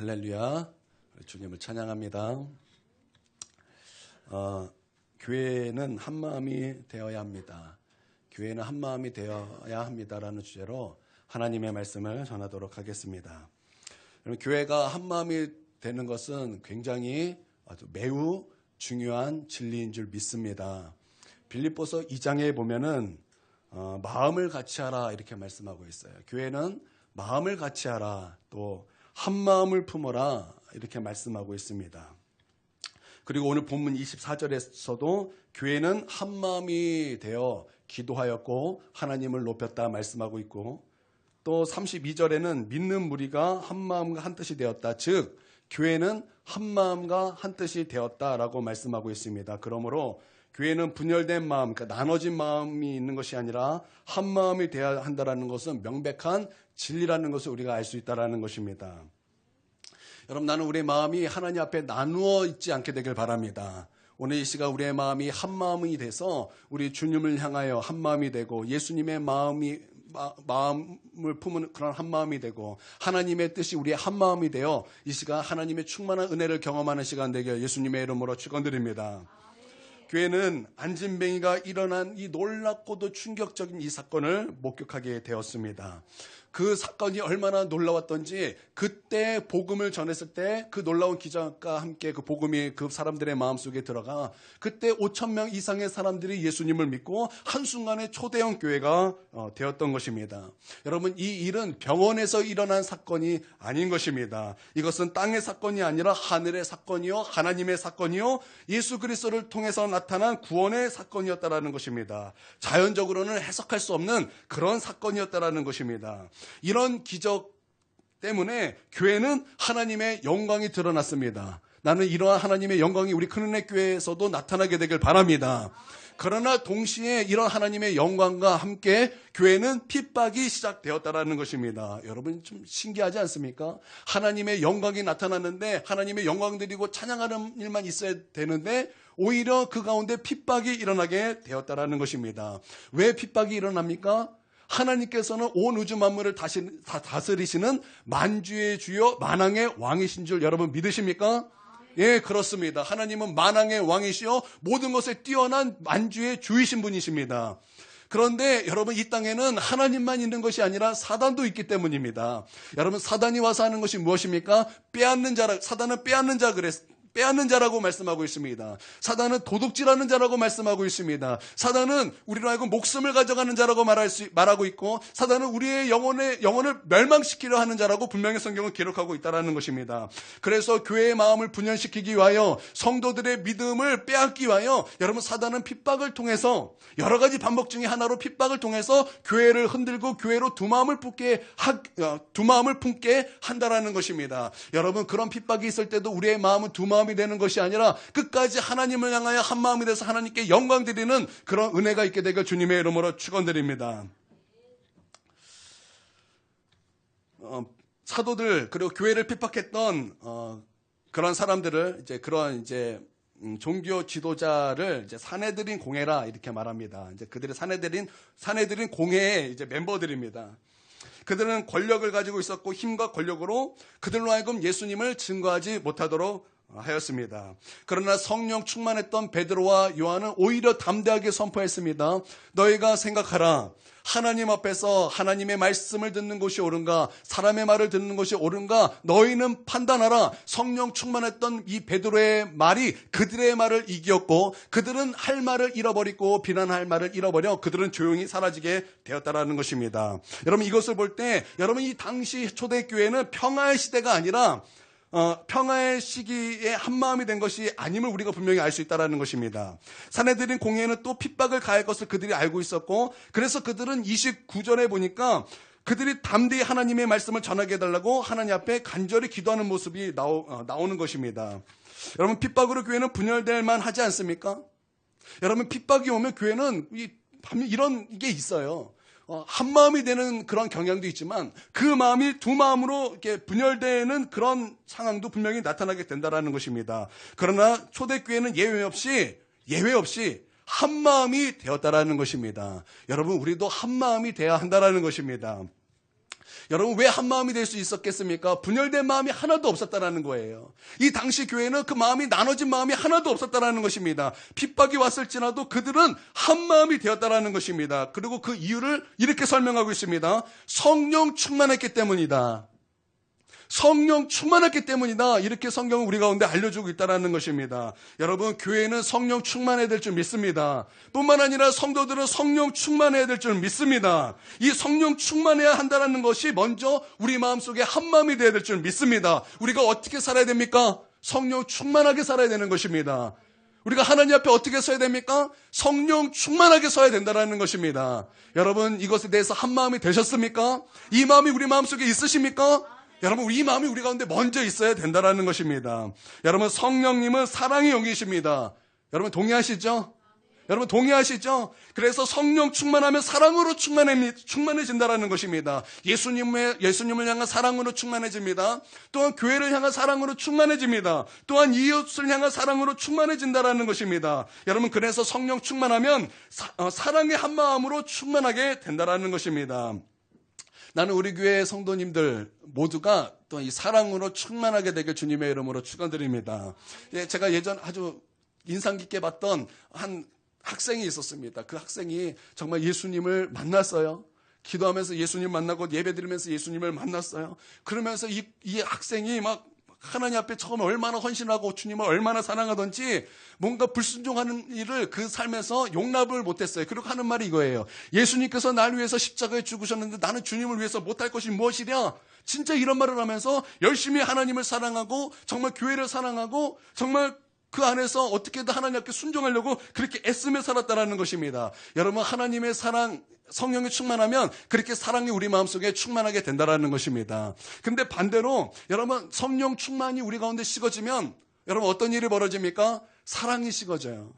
할렐루야. 주님을 찬양합니다. 교회는 한마음이 되어야 합니다. 교회는 한마음이 되어야 합니다라는 주제로 하나님의 말씀을 전하도록 하겠습니다. 교회가 한마음이 되는 것은 굉장히 아주 매우 중요한 진리인 줄 믿습니다. 빌립보서 2장에 보면은 마음을 같이 하라 이렇게 말씀하고 있어요. 교회는 마음을 같이 하라, 또 한마음을 품어라 이렇게 말씀하고 있습니다. 그리고 오늘 본문 24절에서도 교회는 한마음이 되어 기도하였고 하나님을 높였다 말씀하고 있고, 또 32절에는 믿는 무리가 한마음과 한뜻이 되었다, 즉 교회는 한마음과 한뜻이 되었다라고 말씀하고 있습니다. 그러므로 교회는 분열된 마음, 그러니까 나눠진 마음이 있는 것이 아니라 한마음이 되어야 한다는 것은 명백한 진리라는 것을 우리가 알 수 있다는 것입니다. 여러분, 나는 우리의 마음이 하나님 앞에 나누어 있지 않게 되길 바랍니다. 오늘 이 시간 우리의 마음이 한마음이 돼서 우리 주님을 향하여 한마음이 되고, 예수님의 마음을 품은 그런 한마음이 되고, 하나님의 뜻이 우리의 한마음이 되어 이 시간 하나님의 충만한 은혜를 경험하는 시간 되게 예수님의 이름으로 축원드립니다. 교회는 안진뱅이가 일어난 이 놀랍고도 충격적인 이 사건을 목격하게 되었습니다. 그 사건이 얼마나 놀라웠던지, 그때 복음을 전했을 때 그 놀라운 기적과 함께 그 복음이 그 사람들의 마음속에 들어가 그때 5,000명 이상의 사람들이 예수님을 믿고 한순간에 초대형 교회가 되었던 것입니다. 여러분, 이 일은 병원에서 일어난 사건이 아닌 것입니다. 이것은 땅의 사건이 아니라 하늘의 사건이요, 하나님의 사건이요, 예수 그리스도를 통해서 나타난 구원의 사건이었다라는 것입니다. 자연적으로는 해석할 수 없는 그런 사건이었다라는 것입니다. 이런 기적 때문에 교회는 하나님의 영광이 드러났습니다. 나는 이러한 하나님의 영광이 우리 큰은혜 교회에서도 나타나게 되길 바랍니다. 그러나 동시에 이런 하나님의 영광과 함께 교회는 핍박이 시작되었다는 것입니다. 여러분, 좀 신기하지 않습니까? 하나님의 영광이 나타났는데 하나님의 영광 드리고 찬양하는 일만 있어야 되는데 오히려 그 가운데 핍박이 일어나게 되었다는 것입니다. 왜 핍박이 일어납니까? 하나님께서는 온 우주 만물을 다스리시는 만주의 주요 만왕의 왕이신 줄 여러분 믿으십니까? 예, 그렇습니다. 하나님은 만왕의 왕이시요 모든 것에 뛰어난 만주의 주이신 분이십니다. 그런데 여러분, 이 땅에는 하나님만 있는 것이 아니라 사단도 있기 때문입니다. 여러분, 사단이 와서 하는 것이 무엇입니까? 사단은 빼앗는 자라고 말씀하고 있습니다. 사단은 도둑질하는 자라고 말씀하고 있습니다. 사단은 우리로 하여금 목숨을 가져가는 자라고 말하고 있고, 사단은 우리의 영혼을 멸망시키려 하는 자라고 분명히 성경은 기록하고 있다는 것입니다. 그래서 교회의 마음을 분열시키기 위하여, 성도들의 믿음을 빼앗기 위하여 여러분, 사단은 핍박을 통해서, 여러 가지 방법 중에 하나로 핍박을 통해서 교회를 흔들고 교회로 두 마음을 품게 한다라는 것입니다. 여러분, 그런 핍박이 있을 때도 우리의 마음은 두 마음이 되는 것이 아니라 끝까지 하나님을 향하여 한 마음이 돼서 하나님께 영광 드리는 그런 은혜가 있게 되길 주님의 이름으로 축원드립니다. 사도들 그리고 교회를 핍박했던 그런 사람들을 종교 지도자를 사내들인 공회라 이렇게 말합니다. 그들이 사내들인 공회의 멤버들입니다. 그들은 권력을 가지고 있었고 힘과 권력으로 그들로 하여금 예수님을 증거하지 못하도록 하였습니다. 그러나 성령 충만했던 베드로와 요한은 오히려 담대하게 선포했습니다. 너희가 생각하라. 하나님 앞에서 하나님의 말씀을 듣는 것이 옳은가, 사람의 말을 듣는 것이 옳은가, 너희는 판단하라. 성령 충만했던 이 베드로의 말이 그들의 말을 이겼고, 그들은 할 말을 잃어버리고 비난할 말을 잃어버려 그들은 조용히 사라지게 되었다라는 것입니다. 여러분, 이것을 볼 때 여러분, 이 당시 초대교회는 평화의 시대가 아니라 평화의 시기에 한마음이 된 것이 아님을 우리가 분명히 알 수 있다는 것입니다. 사내들인 공회는 또 핍박을 가할 것을 그들이 알고 있었고, 그래서 그들은 29절에 보니까 그들이 담대히 하나님의 말씀을 전하게 해달라고 하나님 앞에 간절히 기도하는 모습이 나오는 것입니다. 여러분, 핍박으로 교회는 분열될 만하지 않습니까? 여러분, 핍박이 오면 교회는 이런 게 있어요. 한 마음이 되는 그런 경향도 있지만 그 마음이 두 마음으로 이렇게 분열되는 그런 상황도 분명히 나타나게 된다는 것입니다. 그러나 초대교회는 예외 없이 한 마음이 되었다라는 것입니다. 여러분, 우리도 한 마음이 되어야 한다라는 것입니다. 여러분, 왜 한 마음이 될 수 있었겠습니까? 분열된 마음이 하나도 없었다라는 거예요. 이 당시 교회는 그 마음이 나눠진 마음이 하나도 없었다라는 것입니다. 핍박이 왔을지라도 그들은 한 마음이 되었다라는 것입니다. 그리고 그 이유를 이렇게 설명하고 있습니다. 성령 충만했기 때문이다. 성령 충만했기 때문이다. 이렇게 성경은 우리 가운데 알려주고 있다는 것입니다. 여러분, 교회는 성령 충만해야 될 줄 믿습니다. 뿐만 아니라 성도들은 성령 충만해야 될 줄 믿습니다. 이 성령 충만해야 한다는 것이 먼저 우리 마음속에 한 마음이 되어야 될 줄 믿습니다. 우리가 어떻게 살아야 됩니까? 성령 충만하게 살아야 되는 것입니다. 우리가 하나님 앞에 어떻게 서야 됩니까? 성령 충만하게 서야 된다는 것입니다. 여러분, 이것에 대해서 한 마음이 되셨습니까? 이 마음이 우리 마음속에 있으십니까? 여러분, 이 마음이 우리 가운데 먼저 있어야 된다는 것입니다. 여러분, 성령님은 사랑의 영이십니다. 여러분, 동의하시죠? 여러분, 동의하시죠? 그래서 성령 충만하면 사랑으로 충만해진다는 것입니다. 예수님을 향한 사랑으로 충만해집니다. 또한 교회를 향한 사랑으로 충만해집니다. 또한 이웃을 향한 사랑으로 충만해진다는 것입니다. 여러분, 그래서 성령 충만하면 사랑의 한 마음으로 충만하게 된다는 것입니다. 나는 우리 교회 성도님들 모두가 또 이 사랑으로 충만하게 되길 주님의 이름으로 축원드립니다. 제가 예전 아주 인상 깊게 봤던 한 학생이 있었습니다. 그 학생이 정말 예수님을 만났어요. 기도하면서 예수님 만나고 예배드리면서 예수님을 만났어요. 그러면서 이 학생이 막 하나님 앞에 처음 얼마나 헌신하고 주님을 얼마나 사랑하던지 뭔가 불순종하는 일을 그 삶에서 용납을 못했어요. 그리고 하는 말이 이거예요. 예수님께서 나를 위해서 십자가에 죽으셨는데 나는 주님을 위해서 못할 것이 무엇이랴? 진짜 이런 말을 하면서 열심히 하나님을 사랑하고 정말 교회를 사랑하고 정말 그 안에서 어떻게든 하나님 앞에 순종하려고 그렇게 애쓰며 살았다는 것입니다. 여러분, 하나님의 사랑, 성령이 충만하면 그렇게 사랑이 우리 마음속에 충만하게 된다는 것입니다. 근데 반대로 여러분, 성령 충만이 우리 가운데 식어지면 여러분 어떤 일이 벌어집니까? 사랑이 식어져요.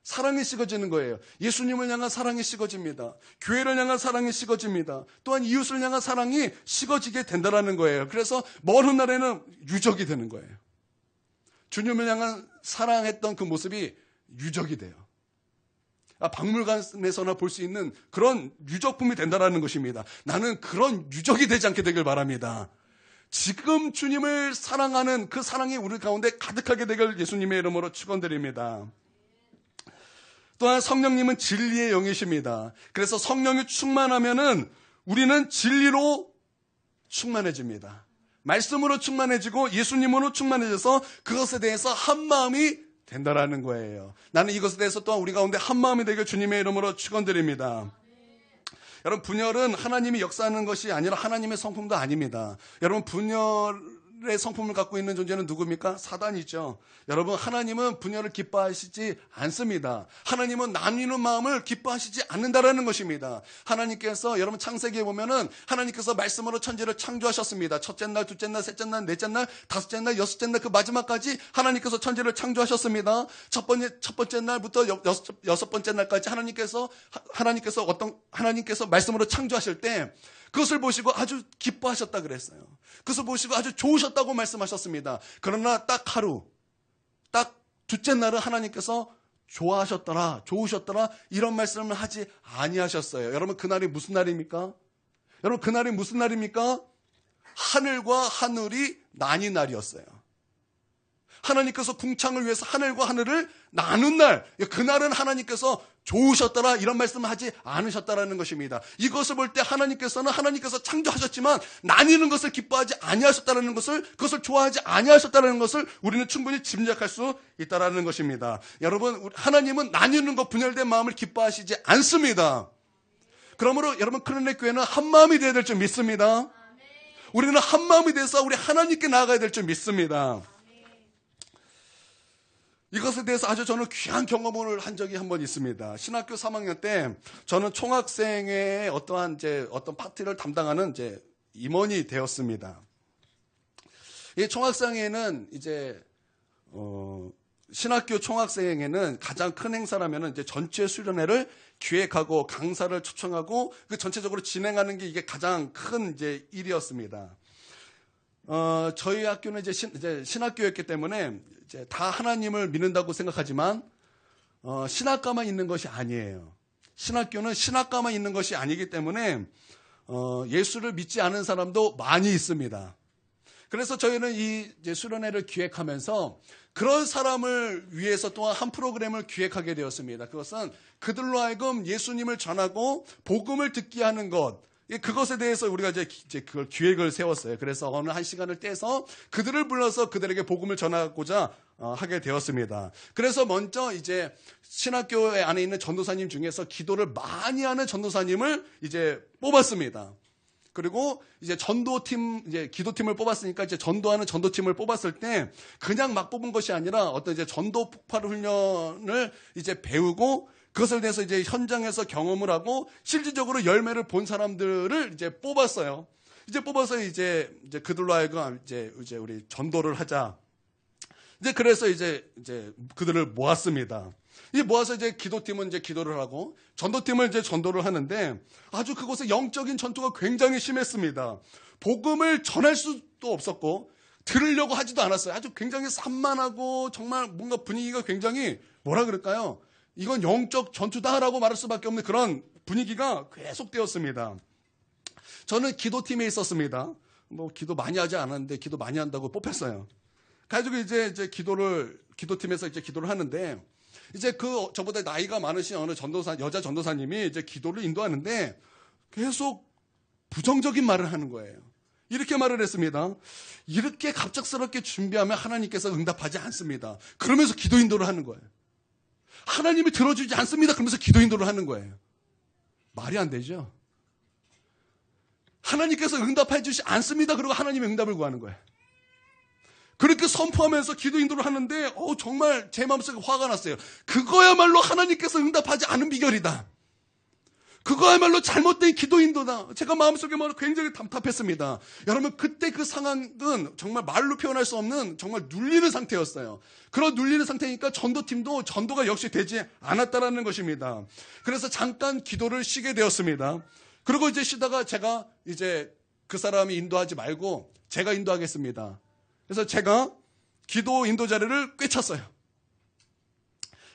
사랑이 식어지는 거예요. 예수님을 향한 사랑이 식어집니다. 교회를 향한 사랑이 식어집니다. 또한 이웃을 향한 사랑이 식어지게 된다는 거예요. 그래서 먼 훗날에는 유적이 되는 거예요. 주님을 향한 사랑했던 그 모습이 유적이 돼요. 박물관에서나 볼 수 있는 그런 유적품이 된다는 것입니다. 나는 그런 유적이 되지 않게 되길 바랍니다. 지금 주님을 사랑하는 그 사랑이 우리 가운데 가득하게 되길 예수님의 이름으로 축원드립니다. 또한 성령님은 진리의 영이십니다. 그래서 성령이 충만하면은 우리는 진리로 충만해집니다. 말씀으로 충만해지고 예수님으로 충만해져서 그것에 대해서 한 마음이 된다라는 거예요. 나는 이것에 대해서 또한 우리 가운데 한 마음이 되길 주님의 이름으로 축원드립니다. 여러분, 분열은 하나님이 역사하는 것이 아니라 하나님의 성품도 아닙니다. 여러분, 분열의 성품을 갖고 있는 존재는 누굽니까? 사단이죠. 여러분, 하나님은 분열을 기뻐하시지 않습니다. 하나님은 나뉘는 마음을 기뻐하시지 않는다라는 것입니다. 하나님께서 여러분 창세기에 보면은 하나님께서 말씀으로 천지를 창조하셨습니다. 첫째 날, 둘째 날, 셋째 날, 넷째 날, 다섯째 날, 여섯째 날 그 마지막까지 하나님께서 천지를 창조하셨습니다. 첫 번째 날부터 여섯 번째 날까지 하나님께서 말씀으로 창조하실 때 그것을 보시고 아주 기뻐하셨다 그랬어요. 그것을 보시고 아주 좋으셨다고 말씀하셨습니다. 그러나 딱 둘째 날은 하나님께서 좋으셨더라 이런 말씀을 하지 아니하셨어요. 여러분, 그날이 무슨 날입니까? 여러분, 그날이 무슨 날입니까? 하늘과 하늘이 나뉜 날이었어요. 하나님께서 궁창을 위해서 하늘과 하늘을 나눈 날, 그날은 하나님께서 좋으셨더라 이런 말씀을 하지 않으셨다라는 것입니다. 이것을 볼 때 하나님께서 창조하셨지만 나뉘는 것을 기뻐하지 아니하셨다라는 것을, 그것을 좋아하지 아니하셨다라는 것을 우리는 충분히 짐작할 수 있다라는 것입니다. 여러분, 하나님은 나뉘는 것, 분열된 마음을 기뻐하시지 않습니다. 그러므로 여러분, 크로네 교회는 한 마음이 되어야 될 줄 믿습니다. 우리는 한 마음이 돼서 우리 하나님께 나아가야 될 줄 믿습니다. 이것에 대해서 아주 저는 귀한 경험을 한 적이 한 번 있습니다. 신학교 3학년 때 저는 총학생회의 어떤 파티를 담당하는 임원이 되었습니다. 이 총학생회는 신학교 총학생회는 가장 큰 행사라면 전체 수련회를 기획하고 강사를 초청하고 그 전체적으로 진행하는 게 이게 가장 큰 일이었습니다. 저희 학교는 신학교였기 때문에 다 하나님을 믿는다고 생각하지만 신학과만 있는 것이 아니에요. 신학교는 신학과만 있는 것이 아니기 때문에 예수를 믿지 않은 사람도 많이 있습니다. 그래서 저희는 이 수련회를 기획하면서 그런 사람을 위해서 또한 한 프로그램을 기획하게 되었습니다. 그것은 그들로 하여금 예수님을 전하고 복음을 듣게 하는 것, 그것에 대해서 우리가 이제 그걸 기획을 세웠어요. 그래서 어느 한 시간을 떼서 그들을 불러서 그들에게 복음을 전하고자 하게 되었습니다. 그래서 먼저 이제 신학교 안에 있는 전도사님 중에서 기도를 많이 하는 전도사님을 이제 뽑았습니다. 그리고 이제 전도팀, 이제 기도팀을 뽑았으니까 이제 전도하는 전도팀을 뽑았을 때 그냥 막 뽑은 것이 아니라 어떤 이제 전도 폭발 훈련을 이제 배우고 그것을 대해서 이제 현장에서 경험을 하고 실질적으로 열매를 본 사람들을 이제 뽑았어요. 이제 뽑아서 이제 그들로 하여금 이제 우리 전도를 하자. 이제 그래서 이제 그들을 모았습니다. 이 모아서 이제 기도팀은 이제 기도를 하고 전도팀은 이제 전도를 하는데 아주 그곳에 영적인 전투가 굉장히 심했습니다. 복음을 전할 수도 없었고 들으려고 하지도 않았어요. 아주 굉장히 산만하고 정말 뭔가 분위기가 굉장히 뭐라 그럴까요? 이건 영적 전투다라고 말할 수밖에 없는 그런 분위기가 계속되었습니다. 저는 기도팀에 있었습니다. 뭐 기도 많이 하지 않았는데 기도 많이 한다고 뽑혔어요. 가지고 이제 기도팀에서 이제 기도를 하는데 이제 저보다 나이가 많으신 어느 여자 전도사님이 이제 기도를 인도하는데 계속 부정적인 말을 하는 거예요. 이렇게 말을 했습니다. 이렇게 갑작스럽게 준비하면 하나님께서 응답하지 않습니다. 그러면서 기도 인도를 하는 거예요. 하나님이 들어주지 않습니다. 그러면서 기도 인도를 하는 거예요. 말이 안 되죠. 하나님께서 응답해 주지 않습니다. 그리고 하나님의 응답을 구하는 거예요. 그렇게 선포하면서 기도 인도를 하는데 정말 제 마음속에 화가 났어요. 그거야말로 하나님께서 응답하지 않은 비결이다. 그거야말로 잘못된 기도 인도다. 제가 마음속에 굉장히 답답했습니다. 여러분 그때 그 상황은 정말 말로 표현할 수 없는 정말 눌리는 상태였어요. 그런 눌리는 상태니까 전도팀도 전도가 역시 되지 않았다라는 것입니다. 그래서 잠깐 기도를 쉬게 되었습니다. 그리고 이제 쉬다가 제가 이제 그 사람이 인도하지 말고 제가 인도하겠습니다. 그래서 제가 기도 인도 자리를 꿰찼어요.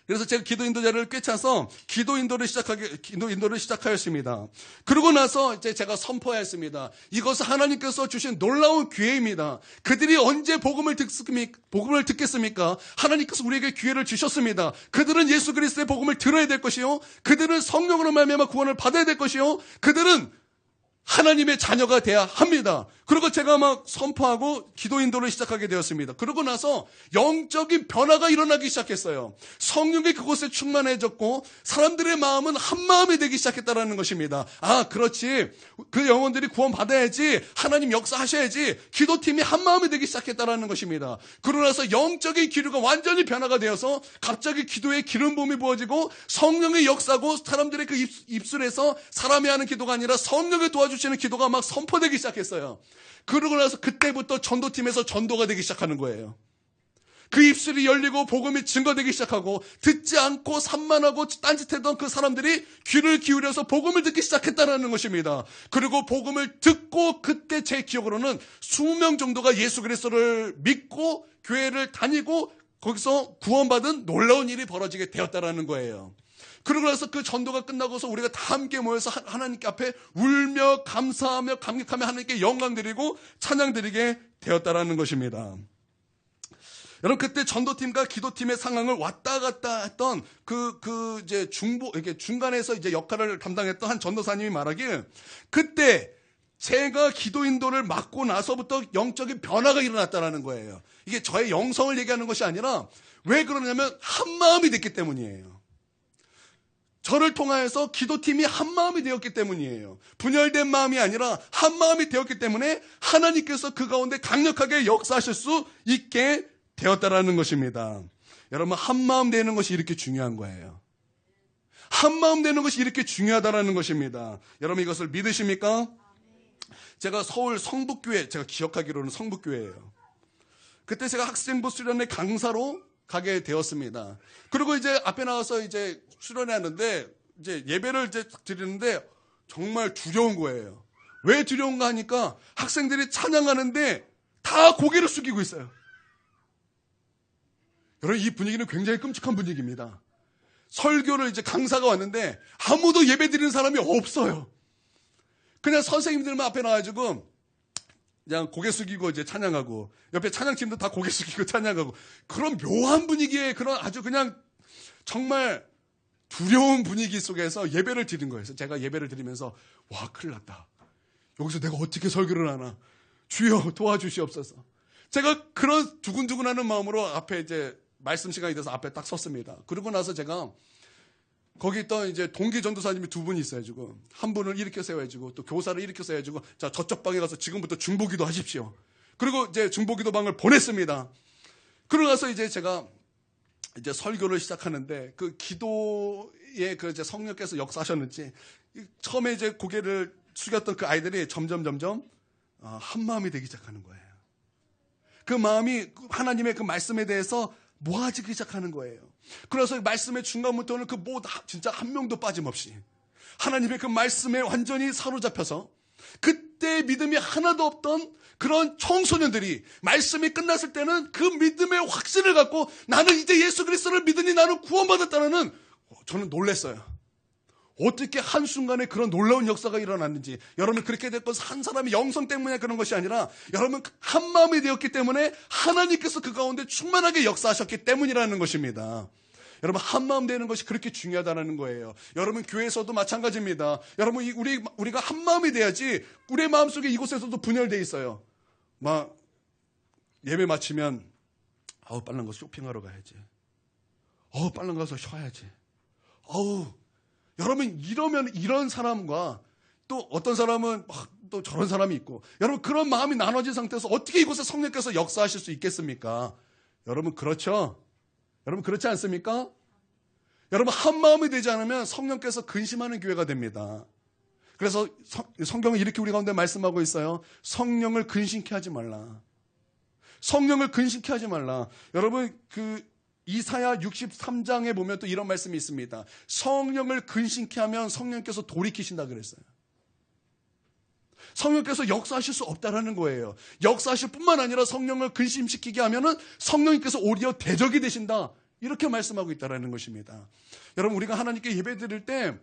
그래서 제가 기도 인도 자리를 꿰차서 기도 인도를 시작하였습니다. 그러고 나서 이제 제가 선포했습니다. 이것은 하나님께서 주신 놀라운 기회입니다. 그들이 언제 복음을 듣겠습니까? 하나님께서 우리에게 기회를 주셨습니다. 그들은 예수 그리스도의 복음을 들어야 될 것이요. 그들은 성령으로 말미암아 구원을 받아야 될 것이요. 그들은 하나님의 자녀가 돼야 합니다. 그리고 제가 막 선포하고 기도 인도를 시작하게 되었습니다. 그러고 나서 영적인 변화가 일어나기 시작했어요. 성령이 그곳에 충만해졌고 사람들의 마음은 한 마음이 되기 시작했다는 것입니다. 아, 그렇지. 그 영혼들이 구원받아야지. 하나님 역사하셔야지. 기도팀이 한 마음이 되기 시작했다는 것입니다. 그러고 나서 영적인 기류가 완전히 변화가 되어서 갑자기 기도에 기름 부음이 부어지고 성령의 역사고 사람들의 그 입술에서 사람이 하는 기도가 아니라 성령의 도와주시는 기도가 막 선포되기 시작했어요. 그러고 나서 그때부터 전도팀에서 전도가 되기 시작하는 거예요. 그 입술이 열리고 복음이 증거되기 시작하고 듣지 않고 산만하고 딴짓했던 그 사람들이 귀를 기울여서 복음을 듣기 시작했다는 것입니다. 그리고 복음을 듣고 그때 제 기억으로는 20명 정도가 예수 그리스도를 믿고 교회를 다니고 거기서 구원받은 놀라운 일이 벌어지게 되었다는 거예요. 그러고 나서 그 전도가 끝나고서 우리가 다 함께 모여서 하나님께 앞에 울며 감사하며 감격하며 하나님께 영광 드리고 찬양 드리게 되었다라는 것입니다. 여러분 그때 전도팀과 기도팀의 상황을 왔다 갔다 했던 이제 이렇게 중간에서 이제 역할을 담당했던 한 전도사님이 말하길 그때 제가 기도 인도를 맡고 나서부터 영적인 변화가 일어났다라는 거예요. 이게 저의 영성을 얘기하는 것이 아니라 왜 그러냐면 한 마음이 됐기 때문이에요. 저를 통하여서 기도팀이 한 마음이 되었기 때문이에요. 분열된 마음이 아니라 한 마음이 되었기 때문에 하나님께서 그 가운데 강력하게 역사하실 수 있게 되었다라는 것입니다. 여러분 한 마음 되는 것이 이렇게 중요한 거예요. 한 마음 되는 것이 이렇게 중요하다라는 것입니다. 여러분 이것을 믿으십니까? 제가 서울 성북교회, 제가 기억하기로는 성북교회예요. 그때 제가 학생부 수련회 강사로 가게 되었습니다. 그리고 이제 앞에 나와서 이제 수련회 하는데 이제 예배를 이제 드리는데 정말 두려운 거예요. 왜 두려운가 하니까 학생들이 찬양하는데 다 고개를 숙이고 있어요. 여러분 이 분위기는 굉장히 끔찍한 분위기입니다. 설교를 이제 강사가 왔는데 아무도 예배 드리는 사람이 없어요. 그냥 선생님들만 앞에 나와가지고 그냥 고개 숙이고 이제 찬양하고, 옆에 찬양팀도 다 고개 숙이고 찬양하고, 그런 묘한 분위기에, 그런 아주 그냥 정말 두려운 분위기 속에서 예배를 드린 거예요. 그래서 제가 예배를 드리면서 와, 큰일 났다. 여기서 내가 어떻게 설교를 하나. 주여 도와주시옵소서. 제가 그런 두근두근하는 마음으로 앞에 이제 말씀 시간이 돼서 앞에 딱 섰습니다. 그러고 나서 제가 거기 있던 이제 동기 전도사님이 두 분이 있어가지고, 한 분을 일으켜 세워가지고 또 교사를 일으켜 세워가지고, 자, 저쪽 방에 가서 지금부터 중보기도 하십시오. 그리고 이제 중보기도 방을 보냈습니다. 그러고 나서 이제 제가 이제 설교를 시작하는데, 그 기도에 그 이제 성령께서 역사하셨는지 처음에 이제 고개를 숙였던 그 아이들이 점점 한 마음이 되기 시작하는 거예요. 그 마음이 하나님의 그 말씀에 대해서 모아지기 시작하는 거예요. 그래서 말씀의 중간부터는 그 진짜 한 명도 빠짐없이 하나님의 그 말씀에 완전히 사로잡혀서, 그때 믿음이 하나도 없던 그런 청소년들이 말씀이 끝났을 때는 그 믿음의 확신을 갖고, 나는 이제 예수 그리스도를 믿으니 나는 구원받았다는, 저는 놀랐어요. 어떻게 한순간에 그런 놀라운 역사가 일어났는지. 여러분, 그렇게 됐건 한 사람의 영성 때문에 그런 것이 아니라, 여러분 한 마음이 되었기 때문에 하나님께서 그 가운데 충만하게 역사하셨기 때문이라는 것입니다. 여러분, 한 마음 되는 것이 그렇게 중요하다는 거예요. 여러분, 교회에서도 마찬가지입니다. 여러분, 우리가 한 마음이 돼야지. 우리의 마음속에 이곳에서도 분열되어 있어요. 막 예배 마치면 빨랑 가서 쇼핑하러 가야지. 빨랑 가서 쉬어야지. 여러분, 이런 사람과 또 어떤 사람은 또 저런 사람이 있고, 여러분, 그런 마음이 나눠진 상태에서 어떻게 이곳에 성령께서 역사하실 수 있겠습니까? 여러분, 그렇죠? 여러분, 그렇지 않습니까? 여러분, 한 마음이 되지 않으면 성령께서 근심하는 교회가 됩니다. 그래서 성경은 이렇게 우리 가운데 말씀하고 있어요. 성령을 근심케 하지 말라. 성령을 근심케 하지 말라. 여러분, 이사야 63장에 보면 또 이런 말씀이 있습니다. 성령을 근심케 하면 성령께서 돌이키신다 그랬어요. 성령께서 역사하실 수 없다라는 거예요. 역사하실 뿐만 아니라 성령을 근심시키게 하면은 성령님께서 오히려 대적이 되신다. 이렇게 말씀하고 있다라는 것입니다. 여러분, 우리가 하나님께 예배드릴 때,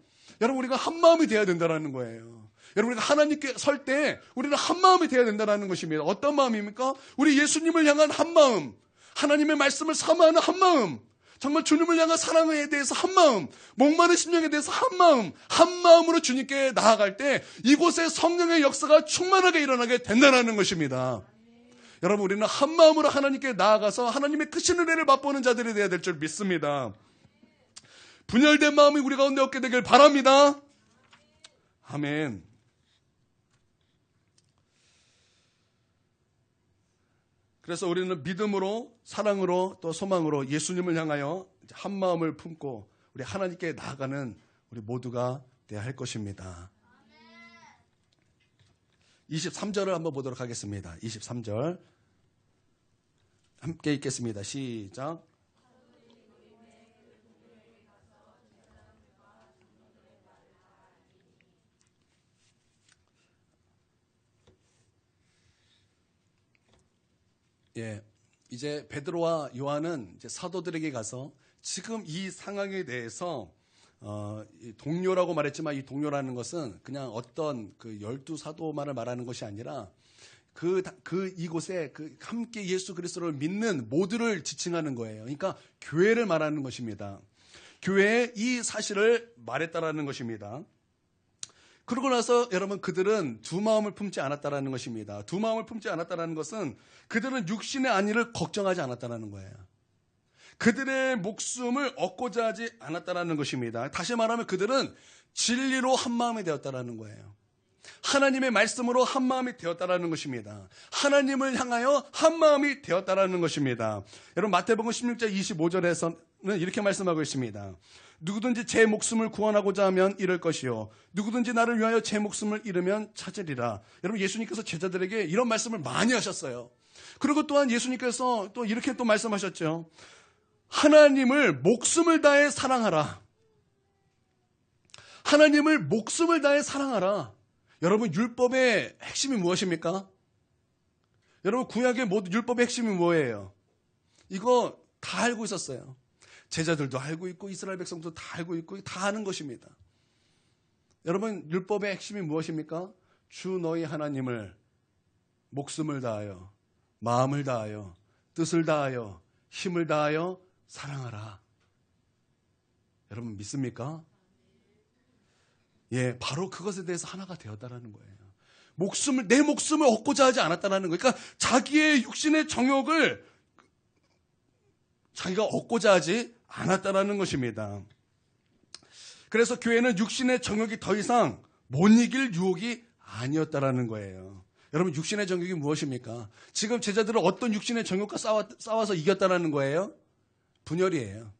여러분, 우리가 한 마음이 돼야 된다라는 거예요. 여러분, 우리가 하나님께 설 때 우리는 한 마음이 돼야 된다라는 것입니다. 어떤 마음입니까? 우리 예수님을 향한 한 마음, 하나님의 말씀을 사모하는 한 마음, 정말 주님을 향한 사랑에 대해서 한 마음, 목마른 심령에 대해서 한 마음, 한 마음으로 주님께 나아갈 때 이곳에 성령의 역사가 충만하게 일어나게 된다는 것입니다. 여러분, 우리는 한 마음으로 하나님께 나아가서 하나님의 크신 은혜를 맛보는 자들이 되어야 될 줄 믿습니다. 분열된 마음이 우리 가운데 없게 되길 바랍니다. 아멘. 그래서 우리는 믿음으로, 사랑으로, 또 소망으로 예수님을 향하여 한 마음을 품고 우리 하나님께 나아가는 우리 모두가 되어야 할 것입니다. 23절을 한번 보도록 하겠습니다. 23절 함께 읽겠습니다. 시작. 이제 베드로와 요한은 이제 사도들에게 가서 지금 이 상황에 대해서 동료라고 말했지만, 이 동료라는 것은 그냥 어떤 그 12사도만을 말하는 것이 아니라 이곳에 함께 예수 그리스도를 믿는 모두를 지칭하는 거예요. 그러니까 교회를 말하는 것입니다. 교회에 이 사실을 말했다라는 것입니다. 그러고 나서 여러분, 그들은 두 마음을 품지 않았다라는 것입니다. 두 마음을 품지 않았다라는 것은 그들은 육신의 안위를 걱정하지 않았다라는 거예요. 그들의 목숨을 얻고자 하지 않았다라는 것입니다. 다시 말하면 그들은 진리로 한 마음이 되었다라는 거예요. 하나님의 말씀으로 한 마음이 되었다라는 것입니다. 하나님을 향하여 한 마음이 되었다라는 것입니다. 여러분, 마태복음 16장 25절에서는 이렇게 말씀하고 있습니다. 누구든지 제 목숨을 구원하고자 하면 잃을 것이요, 누구든지 나를 위하여 제 목숨을 잃으면 찾으리라. 여러분, 예수님께서 제자들에게 이런 말씀을 많이 하셨어요. 그리고 또한 예수님께서 또 이렇게 또 말씀하셨죠. 하나님을 목숨을 다해 사랑하라. 하나님을 목숨을 다해 사랑하라. 여러분, 율법의 핵심이 무엇입니까? 여러분, 구약의 모든 율법의 핵심이 뭐예요? 이거 다 알고 있었어요. 제자들도 알고 있고 이스라엘 백성도 다 알고 있고 다 아는 것입니다. 여러분, 율법의 핵심이 무엇입니까? 주 너희 하나님을 목숨을 다하여 마음을 다하여 뜻을 다하여 힘을 다하여 사랑하라. 여러분 믿습니까? 예, 바로 그것에 대해서 하나가 되었다라는 거예요. 내 목숨을 얻고자 하지 않았다라는 거예요. 그러니까 자기의 육신의 정욕을 자기가 얻고자 하지 않았다라는 것입니다. 그래서 교회는 육신의 정욕이 더 이상 못 이길 유혹이 아니었다라는 거예요. 여러분 육신의 정욕이 무엇입니까? 지금 제자들은 어떤 육신의 정욕과 싸워서 이겼다라는 거예요? 분열이에요.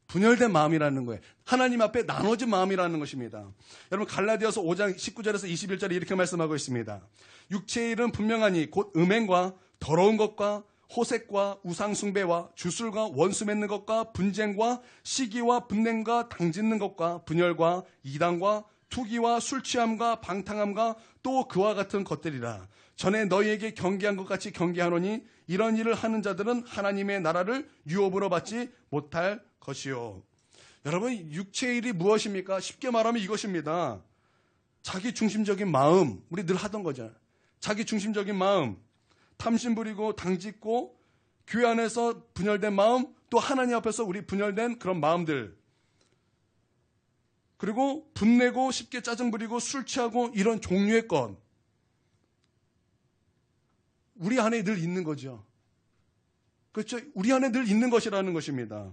분열된 마음이라는 거예요. 하나님 앞에 나눠진 마음이라는 것입니다. 여러분 갈라디아서 5장 19절에서 21절에 이렇게 말씀하고 있습니다. 육체의 일은 분명하니 곧 음행과 더러운 것과 호색과 우상숭배와 주술과 원수 맺는 것과 분쟁과 시기와 분냉과 당짓는 것과 분열과 이단과 투기와 술취함과 방탕함과 또 그와 같은 것들이라. 전에 너희에게 경계한 것 같이 경계하노니 이런 일을 하는 자들은 하나님의 나라를 유업으로 받지 못할 것이요. 여러분 육체의 일이 무엇입니까? 쉽게 말하면 이것입니다. 자기 중심적인 마음, 우리 늘 하던 거잖아요. 자기 중심적인 마음, 탐심 부리고 당짓고 교회 안에서 분열된 마음, 또 하나님 앞에서 우리 분열된 그런 마음들, 그리고 분내고 쉽게 짜증 부리고 술 취하고 이런 종류의 것, 우리 안에 늘 있는 거죠. 그렇죠? 우리 안에 늘 있는 것이라는 것입니다.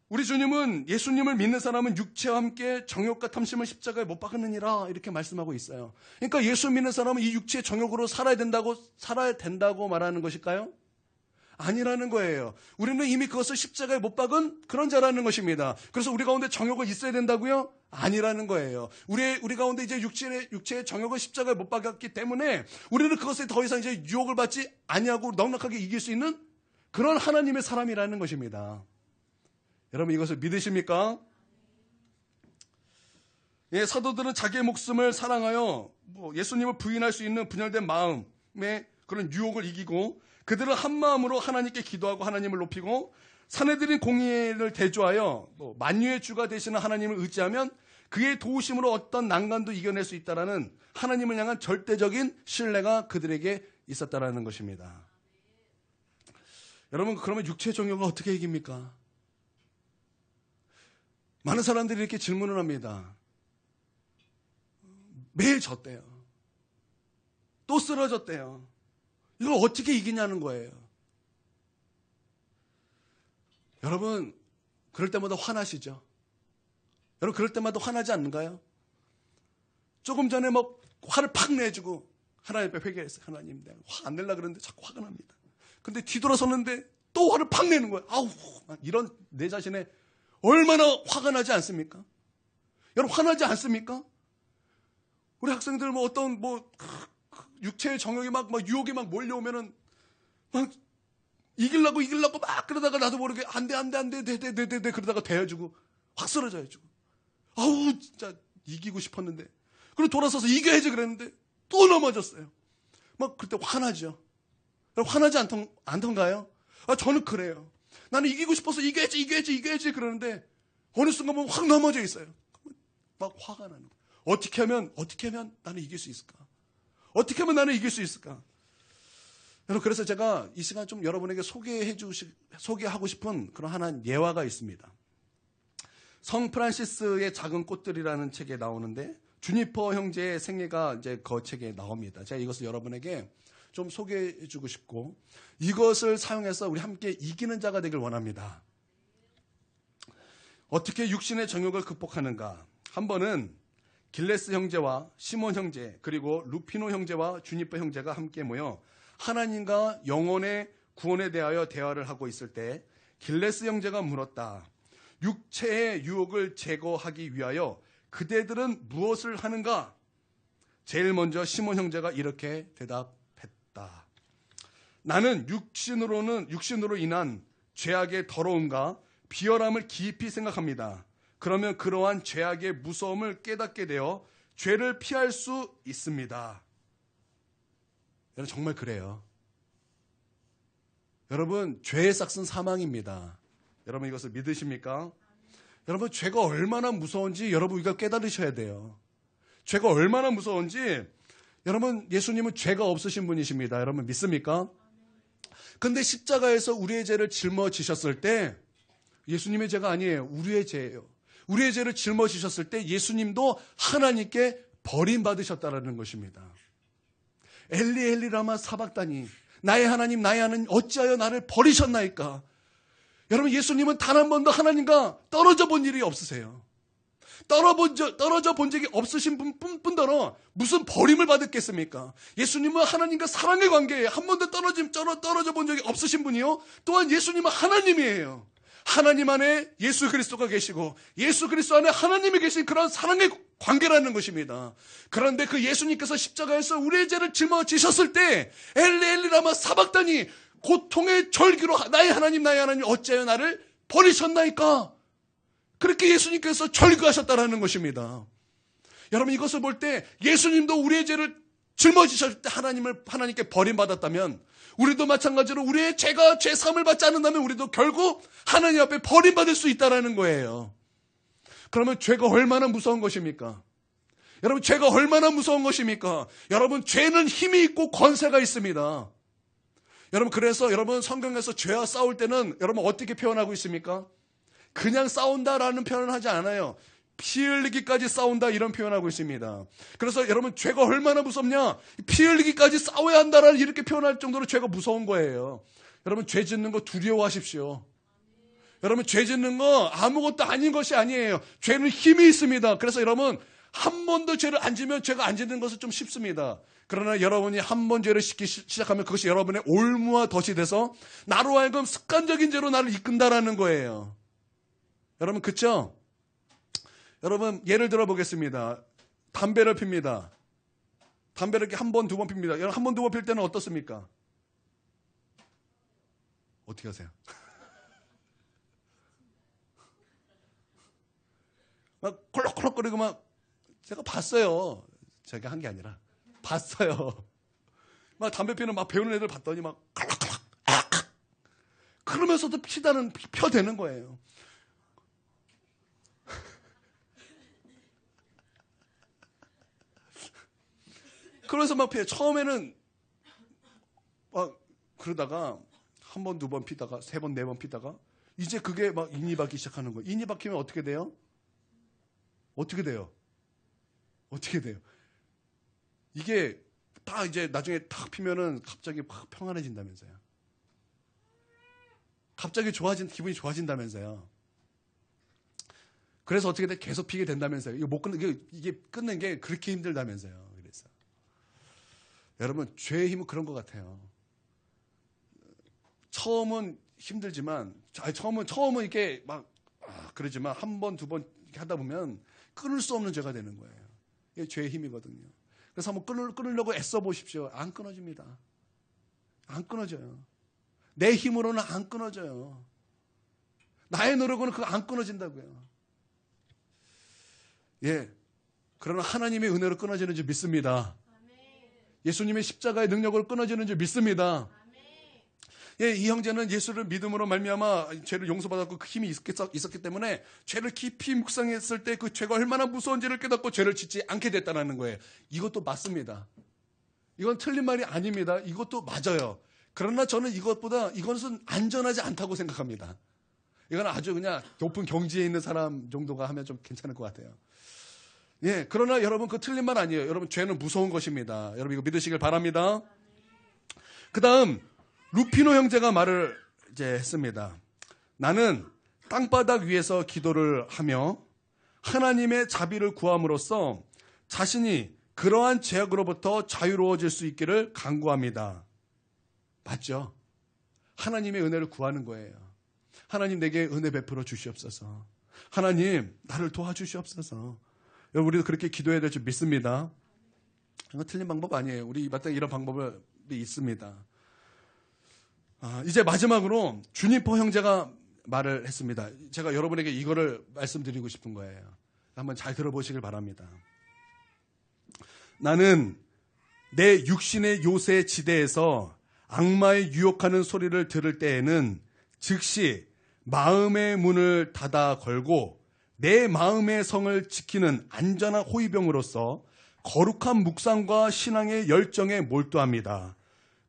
우리 주님은 예수님을 믿는 사람은 육체와 함께 정욕과 탐심을 십자가에 못 박았느니라 이렇게 말씀하고 있어요. 그러니까 예수 믿는 사람은 이 육체의 정욕으로 살아야 된다고 말하는 것일까요? 아니라는 거예요. 우리는 이미 그것을 십자가에 못 박은 그런 자라는 것입니다. 그래서 우리 가운데 정욕은 있어야 된다고요? 아니라는 거예요. 우리 가운데 이제 육체의 정욕을 십자가에 못 박았기 때문에 우리는 그것에 더 이상 이제 유혹을 받지 아니하고 넉넉하게 이길 수 있는 그런 하나님의 사람이라는 것입니다. 여러분 이것을 믿으십니까? 예, 사도들은 자기의 목숨을 사랑하여 예수님을 부인할 수 있는 분열된 마음의 그런 유혹을 이기고 그들은 한 마음으로 하나님께 기도하고 하나님을 높이고 사내들인 공의를 대조하여 만유의 주가 되시는 하나님을 의지하면 그의 도우심으로 어떤 난관도 이겨낼 수 있다라는 하나님을 향한 절대적인 신뢰가 그들에게 있었다라는 것입니다. 여러분 그러면 육체의 정욕을 어떻게 이깁니까? 많은 사람들이 이렇게 질문을 합니다. 매일 졌대요. 또 쓰러졌대요. 이걸 어떻게 이기냐는 거예요. 여러분 그럴 때마다 화나시죠? 여러분 그럴 때마다 화나지 않는가요? 조금 전에 막 화를 팍 내주고 하나님 앞에 회개했어요. 하나님 내가 화 안 내려고 그러는데 자꾸 화가 납니다. 근데 뒤돌아섰는데 또 화를 팍 내는 거예요. 아우 이런 내 자신의 얼마나 화가 나지 않습니까? 여러분 화나지 않습니까? 우리 학생들 어떤 육체의 정욕이 막 유혹이 막 몰려오면은 막 이기려고 막 그러다가 나도 모르게 안 돼 그러다가 대해주고 확 쓰러져야죠. 아우 진짜 이기고 싶었는데 그리고 돌아서서 이겨야지 그랬는데 또 넘어졌어요. 막 그때 화나죠. 화나지 않던가요? 저는 그래요. 나는 이기고 싶어서 이겨야지 그러는데 어느 순간 보면 확 넘어져 있어요. 막 화가 나는 거예요. 어떻게 하면 나는 이길 수 있을까? 어떻게 하면 나는 이길 수 있을까? 여러분 그래서 제가 이 시간 좀 여러분에게 소개하고 싶은 그런 하나의 예화가 있습니다. 성 프란시스의 작은 꽃들이라는 책에 나오는데 주니퍼 형제의 생애가 이제 그 책에 나옵니다. 제가 이것을 여러분에게 좀 소개해주고 싶고 이것을 사용해서 우리 함께 이기는 자가 되길 원합니다. 어떻게 육신의 정욕을 극복하는가? 한 번은 길레스 형제와 시몬 형제 그리고 루피노 형제와 주니퍼 형제가 함께 모여 하나님과 영혼의 구원에 대하여 대화를 하고 있을 때 길레스 형제가 물었다. 육체의 유혹을 제거하기 위하여 그대들은 무엇을 하는가? 제일 먼저 시몬 형제가 이렇게 대답했다. 나는 육신으로 인한 죄악의 더러움과 비열함을 깊이 생각합니다. 그러면 그러한 죄악의 무서움을 깨닫게 되어 죄를 피할 수 있습니다. 여러분 정말 그래요. 여러분 죄의 삭은 사망입니다. 여러분 이것을 믿으십니까? 여러분 죄가 얼마나 무서운지 여러분 이거 깨달으셔야 돼요. 죄가 얼마나 무서운지. 여러분, 예수님은 죄가 없으신 분이십니다. 여러분 믿습니까? 근데 십자가에서 우리의 죄를 짊어지셨을 때 예수님의 죄가 아니에요. 우리의 죄예요. 우리의 죄를 짊어지셨을 때 예수님도 하나님께 버림받으셨다라는 것입니다. 엘리 엘리 라마 사박다니, 나의 하나님 어찌하여 나를 버리셨나이까. 여러분, 예수님은 단 한 번도 하나님과 떨어져 본 일이 없으세요. 떨어져 본 적이 없으신 뿐더러 무슨 버림을 받았겠습니까? 예수님은 하나님과 사랑의 관계에 한 번도 떨어져 본 적이 없으신 분이요. 또한 예수님은 하나님이에요. 하나님 안에 예수 그리스도가 계시고 예수 그리스도 안에 하나님이 계신 그런 사랑의 관계라는 것입니다. 그런데 그 예수님께서 십자가에서 우리의 죄를 짊어지셨을 때 엘리 엘리 라마 사박다니, 고통의 절규로 나의 하나님 어찌하여 나를 버리셨나이까. 그렇게 예수님께서 절규하셨다라는 것입니다. 여러분, 이것을 볼 때 예수님도 우리의 죄를 짊어지셨을 때 하나님께 버림받았다면 우리도 마찬가지로 우리의 죄가 죄사함을 받지 않는다면 우리도 결국 하나님 앞에 버림받을 수 있다는 거예요. 그러면 죄가 얼마나 무서운 것입니까? 여러분, 죄가 얼마나 무서운 것입니까? 여러분, 죄는 힘이 있고 권세가 있습니다. 여러분, 그래서 여러분 성경에서 죄와 싸울 때는 여러분 어떻게 표현하고 있습니까? 그냥 싸운다라는 표현을 하지 않아요. 피 흘리기까지 싸운다, 이런 표현하고 있습니다. 그래서 여러분, 죄가 얼마나 무섭냐? 피 흘리기까지 싸워야 한다라는 이렇게 표현할 정도로 죄가 무서운 거예요. 여러분, 죄 짓는 거 두려워하십시오. 여러분, 죄 짓는 거 아무것도 아닌 것이 아니에요. 죄는 힘이 있습니다. 그래서 여러분, 한 번도 죄를 안 지면 죄가 안 짓는 것은 좀 쉽습니다. 그러나 여러분이 한 번 죄를 짓기 시작하면 그것이 여러분의 올무와 덫이 돼서 나로 하여금 습관적인 죄로 나를 이끈다라는 거예요. 여러분, 그쵸? 여러분, 예를 들어 보겠습니다. 담배를 핍니다. 담배를 이렇게 한 번, 두 번 핍니다. 여러분, 한 번, 두 번 필 때는 어떻습니까? 어떻게 하세요? 막 콜록콜록거리고 막, 제가 봤어요. 제가 한 게 아니라 봤어요. 막 담배 피는 막 배우는 애들 봤더니 막 콜록콜록 그러면서도 펴대는 거예요. 그래서 막 피해. 처음에는 막 그러다가 한 번, 두 번 피다가 세 번, 네 번 피다가 이제 그게 막 인이 박기 시작하는 거예요. 인이 박히면 어떻게 돼요? 어떻게 돼요? 이게 다 이제 나중에 탁 피면은 갑자기 막 평안해진다면서요. 갑자기 기분이 좋아진다면서요. 그래서 어떻게 돼? 계속 피게 된다면서요. 이게 끊는 게 그렇게 힘들다면서요. 그래서 여러분, 죄의 힘은 그런 것 같아요. 처음은 힘들지만, 처음은 이렇게 막 그러지만 한 번, 두 번 이렇게 하다 보면 끊을 수 없는 죄가 되는 거예요. 이게 죄의 힘이거든요. 그래서 한번 끊으려고 애써 보십시오. 안 끊어집니다. 안 끊어져요. 내 힘으로는 안 끊어져요. 나의 노력으로는 그거 안 끊어진다고요. 예. 그러나 하나님의 은혜로 끊어지는 줄 믿습니다. 예수님의 십자가의 능력으로 끊어지는 줄 믿습니다. 예, 이 형제는 예수를 믿음으로 말미암아 죄를 용서받았고 그 힘이 있었기 때문에 죄를 깊이 묵상했을 때 그 죄가 얼마나 무서운지를 깨닫고 죄를 짓지 않게 됐다는 거예요. 이것도 맞습니다. 이건 틀린 말이 아닙니다. 이것도 맞아요. 그러나 저는 이것은 안전하지 않다고 생각합니다. 이건 아주 그냥 높은 경지에 있는 사람 정도가 하면 좀 괜찮을 것 같아요. 예, 그러나 여러분, 그 틀린 말 아니에요. 여러분, 죄는 무서운 것입니다. 여러분, 이거 믿으시길 바랍니다. 그 다음, 루피노 형제가 말을 이제 했습니다. 나는 땅바닥 위에서 기도를 하며 하나님의 자비를 구함으로써 자신이 그러한 죄악으로부터 자유로워질 수 있기를 간구합니다. 맞죠? 하나님의 은혜를 구하는 거예요. 하나님, 내게 은혜 베풀어 주시옵소서. 하나님, 나를 도와주시옵소서. 여러분, 우리도 그렇게 기도해야 될 줄 믿습니다. 이거 틀린 방법 아니에요. 우리 마땅히 이런 방법이 있습니다. 이제 마지막으로 주니퍼 형제가 말을 했습니다. 제가 여러분에게 이거를 말씀드리고 싶은 거예요. 한번 잘 들어보시길 바랍니다. 나는 내 육신의 요새 지대에서 악마의 유혹하는 소리를 들을 때에는 즉시 마음의 문을 닫아 걸고 내 마음의 성을 지키는 안전한 호위병으로서 거룩한 묵상과 신앙의 열정에 몰두합니다.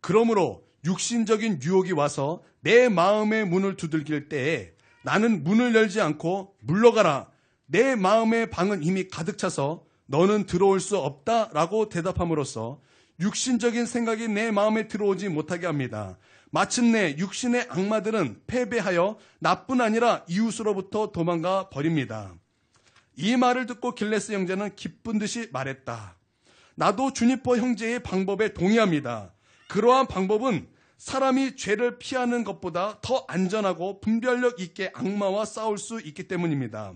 그러므로 육신적인 유혹이 와서 내 마음의 문을 두들길 때에 나는 문을 열지 않고 물러가라. 내 마음의 방은 이미 가득 차서 너는 들어올 수 없다라고 대답함으로써 육신적인 생각이 내 마음에 들어오지 못하게 합니다. 마침내 육신의 악마들은 패배하여 나뿐 아니라 이웃으로부터 도망가 버립니다. 이 말을 듣고 길레스 형제는 기쁜 듯이 말했다. 나도 주니퍼 형제의 방법에 동의합니다. 그러한 방법은 사람이 죄를 피하는 것보다 더 안전하고 분별력 있게 악마와 싸울 수 있기 때문입니다.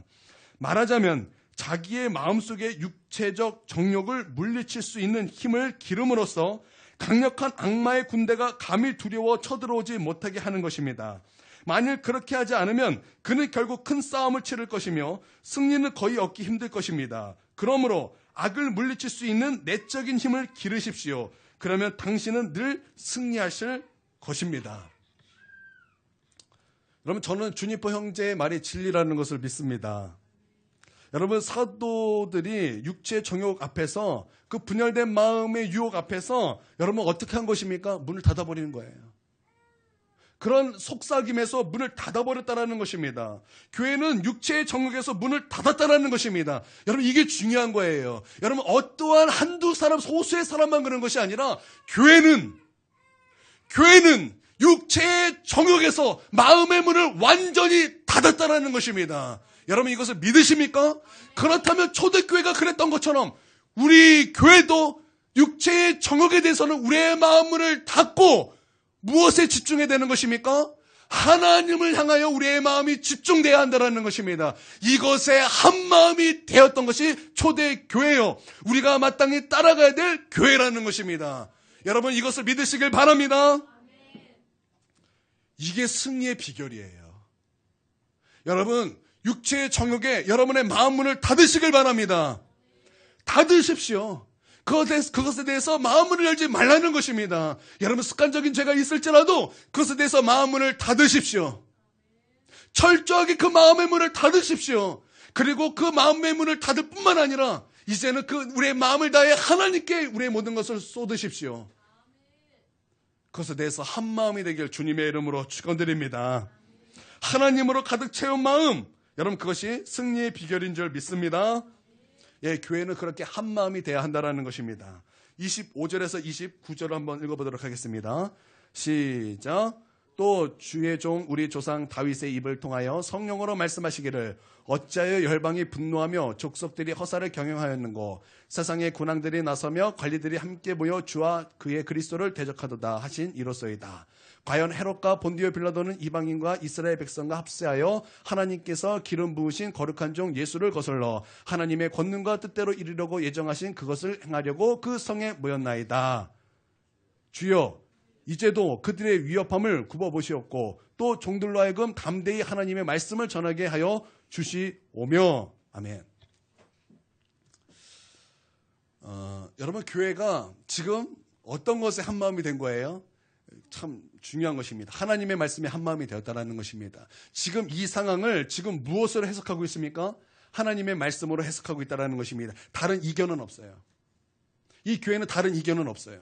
말하자면 자기의 마음속에 육체적 정욕을 물리칠 수 있는 힘을 기름으로써 강력한 악마의 군대가 감히 두려워 쳐들어오지 못하게 하는 것입니다. 만일 그렇게 하지 않으면 그는 결국 큰 싸움을 치를 것이며 승리는 거의 얻기 힘들 것입니다. 그러므로 악을 물리칠 수 있는 내적인 힘을 기르십시오. 그러면 당신은 늘 승리하실 것입니다. 여러분, 저는 주니퍼 형제의 말이 진리라는 것을 믿습니다. 여러분, 사도들이 육체의 정욕 앞에서 그 분열된 마음의 유혹 앞에서 여러분 어떻게 한 것입니까? 문을 닫아버리는 거예요. 그런 속삭임에서 문을 닫아버렸다는 것입니다. 교회는 육체의 정욕에서 문을 닫았다는 것입니다. 여러분, 이게 중요한 거예요. 여러분, 어떠한 한두 사람, 소수의 사람만 그런 것이 아니라 교회는 육체의 정욕에서 마음의 문을 완전히 닫았다는 것입니다. 여러분, 이것을 믿으십니까? 그렇다면 초대교회가 그랬던 것처럼 우리 교회도 육체의 정욕에 대해서는 우리의 마음문을 닫고 무엇에 집중해야 되는 것입니까? 하나님을 향하여 우리의 마음이 집중돼야 한다는 것입니다. 이것에 한 마음이 되었던 것이 초대교회요. 우리가 마땅히 따라가야 될 교회라는 것입니다. 여러분, 이것을 믿으시길 바랍니다. 이게 승리의 비결이에요. 여러분, 육체의 정욕에 여러분의 마음문을 닫으시길 바랍니다. 닫으십시오. 그것에 대해서 마음문을 열지 말라는 것입니다. 여러분, 습관적인 죄가 있을지라도 그것에 대해서 마음문을 닫으십시오. 철저하게 그 마음의 문을 닫으십시오. 그리고 그 마음의 문을 닫을 뿐만 아니라 이제는 우리의 마음을 다해 하나님께 우리의 모든 것을 쏟으십시오. 그것에 대해서 한 마음이 되길 주님의 이름으로 축원드립니다. 하나님으로 가득 채운 마음, 여러분, 그것이 승리의 비결인 줄 믿습니다. 예, 교회는 그렇게 한 마음이 돼야 한다는 것입니다. 25절에서 29절을 한번 읽어보도록 하겠습니다. 시작. 또 주의 종 우리 조상 다윗의 입을 통하여 성령으로 말씀하시기를 어찌하여 열방이 분노하며 족속들이 허사를 경영하였는고 세상의 군왕들이 나서며 관리들이 함께 모여 주와 그의 그리스도를 대적하도다 하신 이로소이다. 과연 헤롯과 본디오 빌라도는 이방인과 이스라엘 백성과 합세하여 하나님께서 기름 부으신 거룩한 종 예수를 거슬러 하나님의 권능과 뜻대로 이루려고 예정하신 그것을 행하려고 그 성에 모였나이다. 주여, 이제도 그들의 위협함을 굽어보시옵고 또 종들로 하여금 담대히 하나님의 말씀을 전하게 하여 주시오며. 아멘. 여러분, 교회가 지금 어떤 것에 한 마음이 된 거예요? 참 중요한 것입니다. 하나님의 말씀에 한 마음이 되었다는 것입니다. 지금 이 상황을 지금 무엇으로 해석하고 있습니까? 하나님의 말씀으로 해석하고 있다는 것입니다. 다른 이견은 없어요. 이 교회는 다른 이견은 없어요.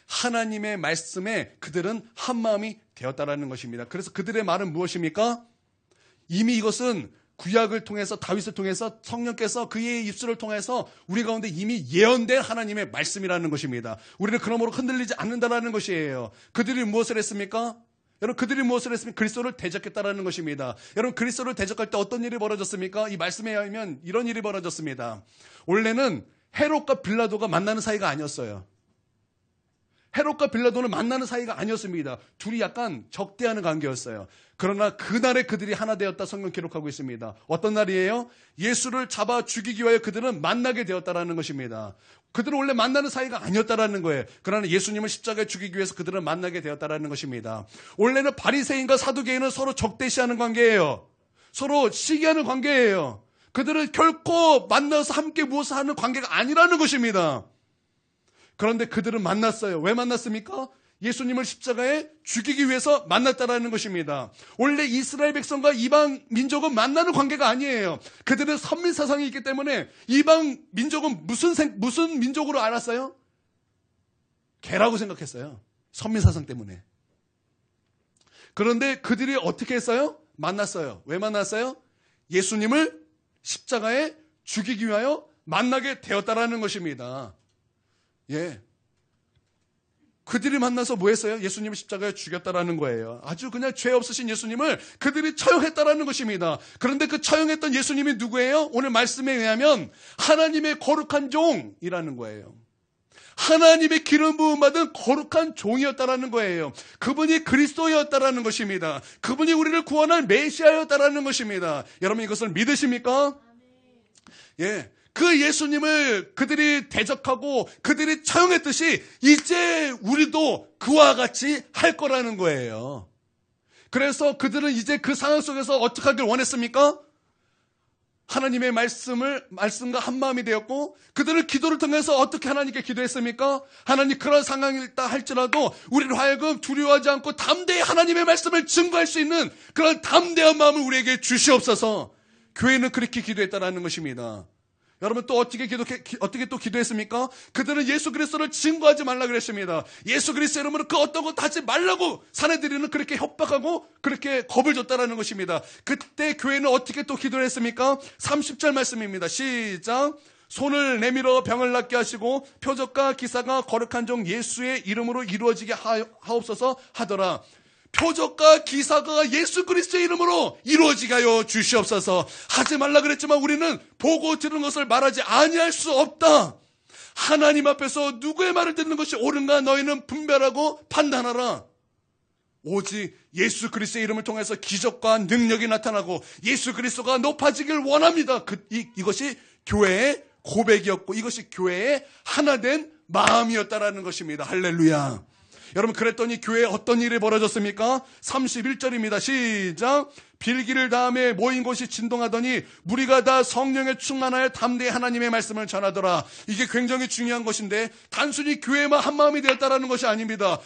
하나님의 말씀에 그들은 한 마음이 되었다는 것입니다. 그래서 그들의 말은 무엇입니까? 이미 이것은 구약을 통해서, 다윗을 통해서 성령께서 그의 입술을 통해서 우리 가운데 이미 예언된 하나님의 말씀이라는 것입니다. 우리는 그러므로 흔들리지 않는다는 것이에요. 그들이 무엇을 했습니까? 여러분, 그들이 무엇을 했으면 그리스도를 대적했다는 것입니다. 여러분, 그리스도를 대적할 때 어떤 일이 벌어졌습니까? 이 말씀에 의하면 이런 일이 벌어졌습니다. 원래는 헤롯과 빌라도가 만나는 사이가 아니었어요. 헤롯과 빌라도는 만나는 사이가 아니었습니다. 둘이 약간 적대하는 관계였어요. 그러나 그날에 그들이 하나 되었다 성경 기록하고 있습니다. 어떤 날이에요? 예수를 잡아 죽이기 위하여 그들은 만나게 되었다는 것입니다. 그들은 원래 만나는 사이가 아니었다는 거예요. 그러나 예수님을 십자가에 죽이기 위해서 그들은 만나게 되었다는 것입니다. 원래는 바리새인과 사두개인은 서로 적대시하는 관계예요. 서로 시기하는 관계예요. 그들은 결코 만나서 함께 무엇을 하는 관계가 아니라는 것입니다. 그런데 그들은 만났어요. 왜 만났습니까? 예수님을 십자가에 죽이기 위해서 만났다라는 것입니다. 원래 이스라엘 백성과 이방 민족은 만나는 관계가 아니에요. 그들은 선민 사상이 있기 때문에 이방 민족은 무슨 민족으로 알았어요? 개라고 생각했어요. 선민 사상 때문에. 그런데 그들이 어떻게 했어요? 만났어요. 왜 만났어요? 예수님을 십자가에 죽이기 위하여 만나게 되었다라는 것입니다. 예. 그들이 만나서 뭐 했어요? 예수님을 십자가에 죽였다라는 거예요. 아주 그냥 죄 없으신 예수님을 그들이 처형했다라는 것입니다. 그런데 그 처형했던 예수님이 누구예요? 오늘 말씀에 의하면 하나님의 거룩한 종이라는 거예요. 하나님의 기름 부음 받은 거룩한 종이었다라는 거예요. 그분이 그리스도였다라는 것입니다. 그분이 우리를 구원할 메시아였다라는 것입니다. 여러분 이것을 믿으십니까? 예. 그 예수님을 그들이 대적하고 그들이 처형했듯이 이제 우리도 그와 같이 할 거라는 거예요. 그래서 그들은 이제 그 상황 속에서 어떻게 하길 원했습니까? 하나님의 말씀과 한마음이 되었고 그들은 기도를 통해서 어떻게 하나님께 기도했습니까? 하나님 그런 상황이다 할지라도 우리를 하여금 두려워하지 않고 담대히 하나님의 말씀을 증거할 수 있는 그런 담대한 마음을 우리에게 주시옵소서. 교회는 그렇게 기도했다라는 것입니다. 여러분 또 어떻게 또 기도했습니까? 그들은 예수 그리스도를 증거하지 말라 그랬습니다. 예수 그리스도 이름으로 그 어떤 것 하지 말라고 사내들이는 그렇게 협박하고 그렇게 겁을 줬다라는 것입니다. 그때 교회는 어떻게 또 기도를 했습니까? 30절 말씀입니다. 시작. 손을 내밀어 병을 낫게 하시고 표적과 기사가 거룩한 종 예수의 이름으로 이루어지게 하옵소서 하더라. 표적과 기사가 예수 그리스도의 이름으로 이루어지게 하여 주시옵소서. 하지 말라 그랬지만 우리는 보고 들은 것을 말하지 아니할 수 없다. 하나님 앞에서 누구의 말을 듣는 것이 옳은가 너희는 분별하고 판단하라. 오직 예수 그리스도의 이름을 통해서 기적과 능력이 나타나고 예수 그리스도가 높아지길 원합니다. 이것이 교회의 고백이었고 이것이 교회의 하나된 마음이었다라는 것입니다. 할렐루야. 여러분 그랬더니 교회에 어떤 일이 벌어졌습니까? 31절입니다. 시작. 빌기를 다음에 모인 곳이 진동하더니 무리가 다 성령에 충만하여 담대히 하나님의 말씀을 전하더라. 이게 굉장히 중요한 것인데 단순히 교회만 한마음이 되었다라는 것이 아닙니다.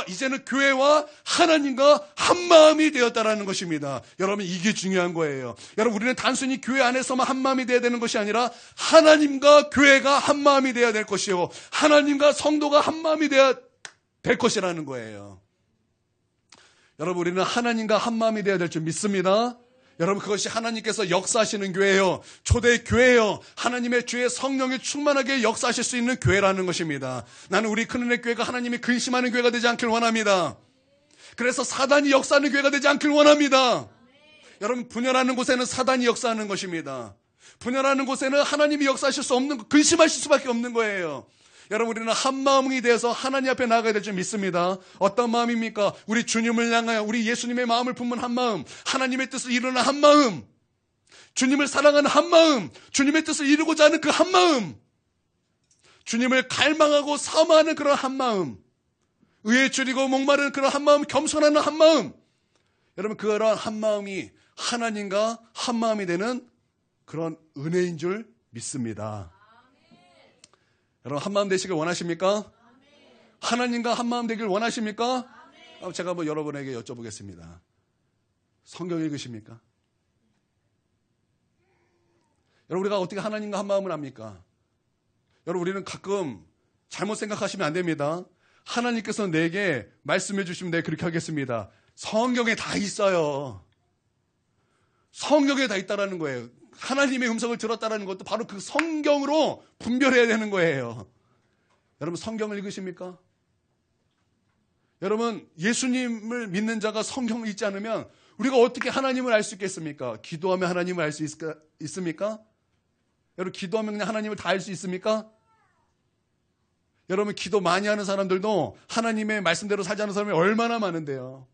이제는 교회와 하나님과 한마음이 되었다라는 것입니다. 여러분 이게 중요한 거예요. 여러분 우리는 단순히 교회 안에서만 한마음이 되어야 되는 것이 아니라 하나님과 교회가 한마음이 되어야 될 것이요 하나님과 성도가 한마음이 되어야 될 것이라는 거예요. 여러분 우리는 하나님과 한마음이 되어야 될 줄 믿습니다. 여러분 그것이 하나님께서 역사하시는 교회예요. 초대 교회예요. 하나님의 주의 성령이 충만하게 역사하실 수 있는 교회라는 것입니다. 나는 우리 큰은혜 교회가 하나님이 근심하는 교회가 되지 않길 원합니다. 그래서 사단이 역사하는 교회가 되지 않길 원합니다. 여러분 분열하는 곳에는 사단이 역사하는 것입니다. 분열하는 곳에는 하나님이 역사하실 수 없는 근심하실 수밖에 없는 거예요. 여러분 우리는 한마음이 돼서 하나님 앞에 나가야 될 줄 믿습니다. 어떤 마음입니까? 우리 주님을 향하여 우리 예수님의 마음을 품은 한마음, 하나님의 뜻을 이루는 한마음, 주님을 사랑하는 한마음, 주님의 뜻을 이루고자 하는 그 한마음, 주님을 갈망하고 사모하는 그런 한마음, 의에 줄이고 목마르는 그런 한마음, 겸손하는 한마음. 여러분 그런 한마음이 하나님과 한마음이 되는 그런 은혜인 줄 믿습니다. 여러분 한마음 되시길 원하십니까? 하나님과 한마음 되길 원하십니까? 제가 한번 여러분에게 여쭤보겠습니다. 성경 읽으십니까? 여러분 우리가 어떻게 하나님과 한마음을 합니까? 여러분 우리는 가끔 잘못 생각하시면 안 됩니다. 하나님께서 내게 말씀해 주시면 내가 그렇게 하겠습니다. 성경에 다 있어요. 성경에 다 있다라는 거예요. 하나님의 음성을 들었다는 것도 바로 그 성경으로 분별해야 되는 거예요. 여러분 성경을 읽으십니까? 여러분 예수님을 믿는 자가 성경을 읽지 않으면 우리가 어떻게 하나님을 알 수 있겠습니까? 기도하면 하나님을 알 수 있습니까? 여러분 기도하면 그냥 하나님을 다 알 수 있습니까? 여러분 기도 많이 하는 사람들도 하나님의 말씀대로 살지 않는 사람이 얼마나 많은데요.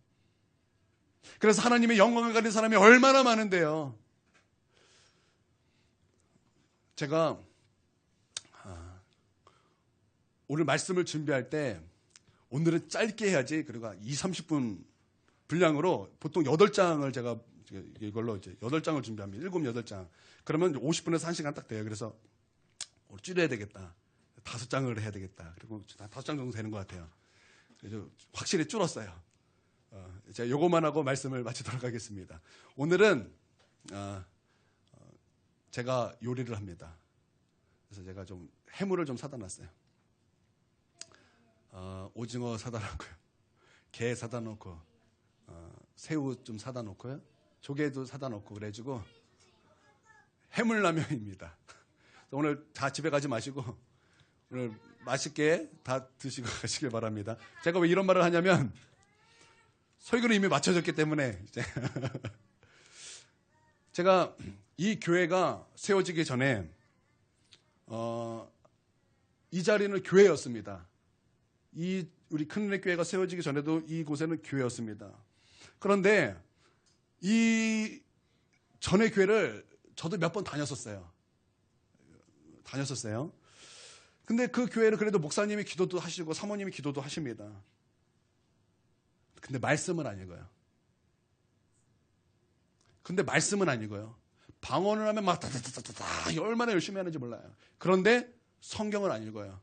그래서 하나님의 영광을 가진 사람이 얼마나 많은데요. 제가 오늘 말씀을 준비할 때 오늘은 짧게 해야지 그리고 20-30분 분량으로 보통 8장을 제가 이걸로 이제 8장을 준비합니다. 7, 8장. 그러면 50분에서 1시간 딱 돼요. 그래서 줄여야 되겠다. 5장을 해야 되겠다. 그리고 5장 정도 되는 것 같아요. 그래서 확실히 줄었어요. 제가 요것만 하고 말씀을 마치도록 하겠습니다. 오늘은 제가 요리를 합니다. 그래서 제가 좀 해물을 좀 사다 놨어요. 오징어 사다 놓고요. 게 사다 놓고 새우 좀 사다 놓고요. 조개도 사다 놓고 그래가지고 해물라면입니다. 오늘 다 집에 가지 마시고 오늘 맛있게 다 드시고 가시길 바랍니다. 제가 왜 이런 말을 하냐면 설교는 이미 맞춰졌기 때문에 제가 이 교회가 세워지기 전에 이 자리는 교회였습니다. 우리 큰은혜 교회가 세워지기 전에도 이곳에는 교회였습니다. 그런데 이 전에 교회를 저도 몇 번 다녔었어요. 근데 그 교회는 그래도 목사님이 기도도 하시고 사모님이 기도도 하십니다. 근데 말씀은 아니고요. 방언을 하면 막 다다다다다 얼마나 열심히 하는지 몰라요. 그런데 성경을 안 읽어요.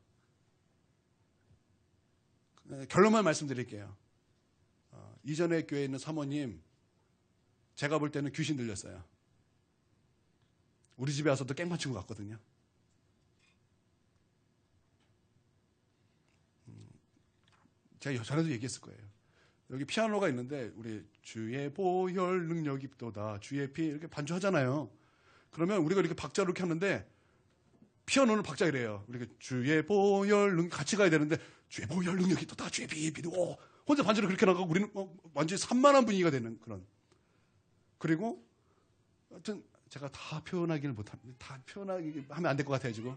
결론만 말씀드릴게요. 이전에 교회에 있는 사모님, 제가 볼 때는 귀신 들렸어요. 우리 집에 와서도 깽 맞추고 갔거든요. 제가 전에도 얘기했을 거예요. 여기 피아노가 있는데 우리 주의 보혈 능력이 또다 주의 피 이렇게 반주하잖아요. 그러면 우리가 이렇게 박자를 이렇게 하는데 피아노는 박자 이래요. 우리가 주의 보혈 능력 같이 가야 되는데 주의 보혈 능력이 또다 주의 피 비도 혼자 반주를 그렇게 나가고 우리는 완전히 산만한 분위기가 되는 그런. 그리고 하여튼 제가 다 표현하기를 못합니다. 다 표현하기 하면 안 될 것 같아가지고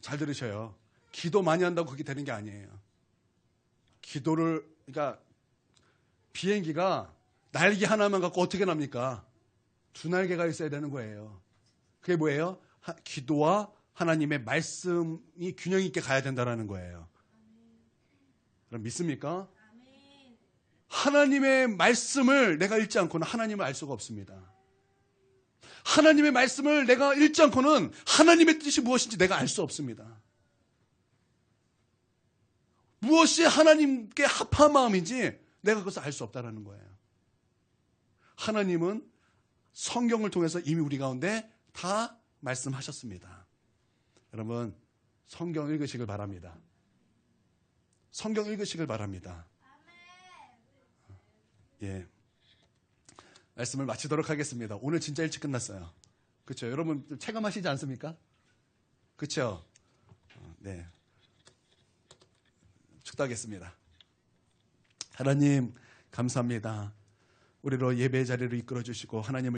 잘 들으셔요. 기도 많이 한다고 그게 되는 게 아니에요. 그러니까 비행기가 날개 하나만 갖고 어떻게 납니까? 두 날개가 있어야 되는 거예요. 그게 뭐예요? 기도와 하나님의 말씀이 균형 있게 가야 된다는 거예요. 그럼 믿습니까? 하나님의 말씀을 내가 읽지 않고는 하나님을 알 수가 없습니다. 하나님의 말씀을 내가 읽지 않고는 하나님의 뜻이 무엇인지 내가 알 수 없습니다. 무엇이 하나님께 합한 마음인지 내가 그것을 알 수 없다는 거예요. 하나님은 성경을 통해서 이미 우리 가운데 다 말씀하셨습니다. 여러분, 성경 읽으시길 바랍니다. 성경 읽으시길 바랍니다. 예. 말씀을 마치도록 하겠습니다. 오늘 진짜 일찍 끝났어요. 그렇죠? 여러분 체감하시지 않습니까? 그렇죠? 네. 축도하겠습니다. 하나님 감사합니다. 우리로 예배 자리를 이끌어 주시고 하나님을